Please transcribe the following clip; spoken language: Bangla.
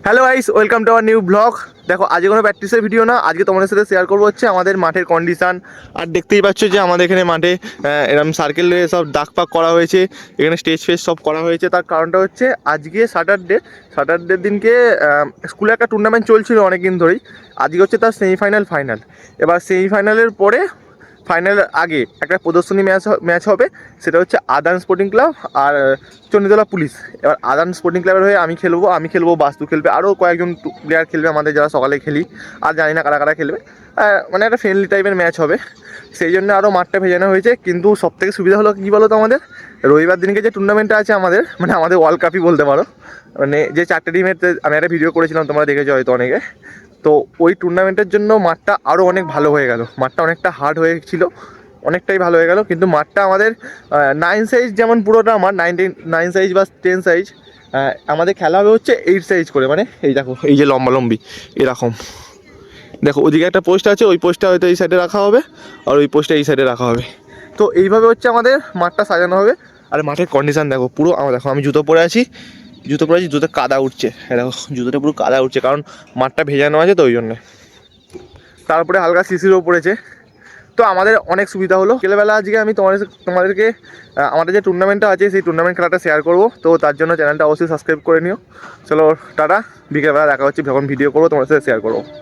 Hello guys, welcome to our new blog. দেখো, আজকে কোনো প্র্যাকটিসের ভিডিও না, আজকে তোমাদের সাথে শেয়ার করবো হচ্ছে আমাদের মাঠের কন্ডিশান। আর দেখতেই পাচ্ছ যে আমাদের এখানে মাঠে এরকম সার্কেলে সব দাগ পাক করা হয়েছে, এখানে স্টেজ ফেজ সব করা হয়েছে। তার কারণটা হচ্ছে আজকে স্যাটারডের দিনকে স্কুলে একটা টুর্নামেন্ট চলছিল অনেক দিন ধরেই। আজকে হচ্ছে তার ফাইনাল। এবার সেমিফাইনালের পরে ফাইনালের আগে একটা প্রদর্শনী ম্যাচ হবে, সেটা হচ্ছে আদান স্পোর্টিং ক্লাব আর চণ্ডীতলা পুলিশ। এবার আদান স্পোর্টিং ক্লাবের হয়ে আমি খেলবো, বাস্তু খেলবে, আরও কয়েকজন প্লেয়ার খেলবে আমাদের যারা সকালে খেলি, আর জানি না কারা কারা খেলবে। মানে একটা ফ্রেন্ডলি টাইপের ম্যাচ হবে, সেই জন্য আরও মাঠটা ভেজানো হয়েছে। কিন্তু সবথেকে সুবিধা হলো কী বলো তো, আমাদের রবিবার দিনকে যে টুর্নামেন্টটা আছে আমাদের ওয়ার্ল্ড কাপই বলতে পারো, মানে যে 4টে টিমের আমি একটা ভিডিও করেছিলাম, তোমরা দেখেছো হয়তো অনেকে। তো ওই টুর্নামেন্টের জন্য মাঠটা আরও অনেক ভালো হয়ে গেল, মাঠটা অনেকটা হার্ড হয়েছিল, অনেকটাই ভালো হয়ে গেল। কিন্তু মাঠটা আমাদের 9 সাইজ, যেমন পুরোটা আমার 9 সাইজ বা 10 সাইজ, আমাদের খেলা হবে হচ্ছে 8 সাইজ করে। মানে এই দেখো, এই যে লম্বি এরকম দেখো, ওদিকে একটা পোস্ট আছে, ওই পোস্টটা হয়তো এই সাইডে রাখা হবে, আর ওই পোস্টটা এই সাইডে রাখা হবে। তো এইভাবে হচ্ছে আমাদের মাঠটা সাজানো হবে। আর মাঠের কন্ডিশান দেখো পুরো, দেখো আমি জুতো পরে আছি, জুতো কাদা উঠছে, দেখো জুতোটা পুরো কাদা উঠছে, কারণ মাঠটা ভেজানো আছে তো ওই জন্যে। তারপরে হালকা শিশিরও পড়েছে। তো আমাদের অনেক সুবিধা হলো। বিকেলবেলা আজকে আমি তোমাদেরকে আমাদের যে টুর্নামেন্টটা আছে সেই টুর্নামেন্ট খেলাটা শেয়ার করব। তো তার জন্য চ্যানেলটা অবশ্যই সাবস্ক্রাইব করে নিও। চলো টাটা, বিকেলবেলা দেখা হচ্ছে, যখন ভিডিও করবো তোমাদের সাথে শেয়ার করবো।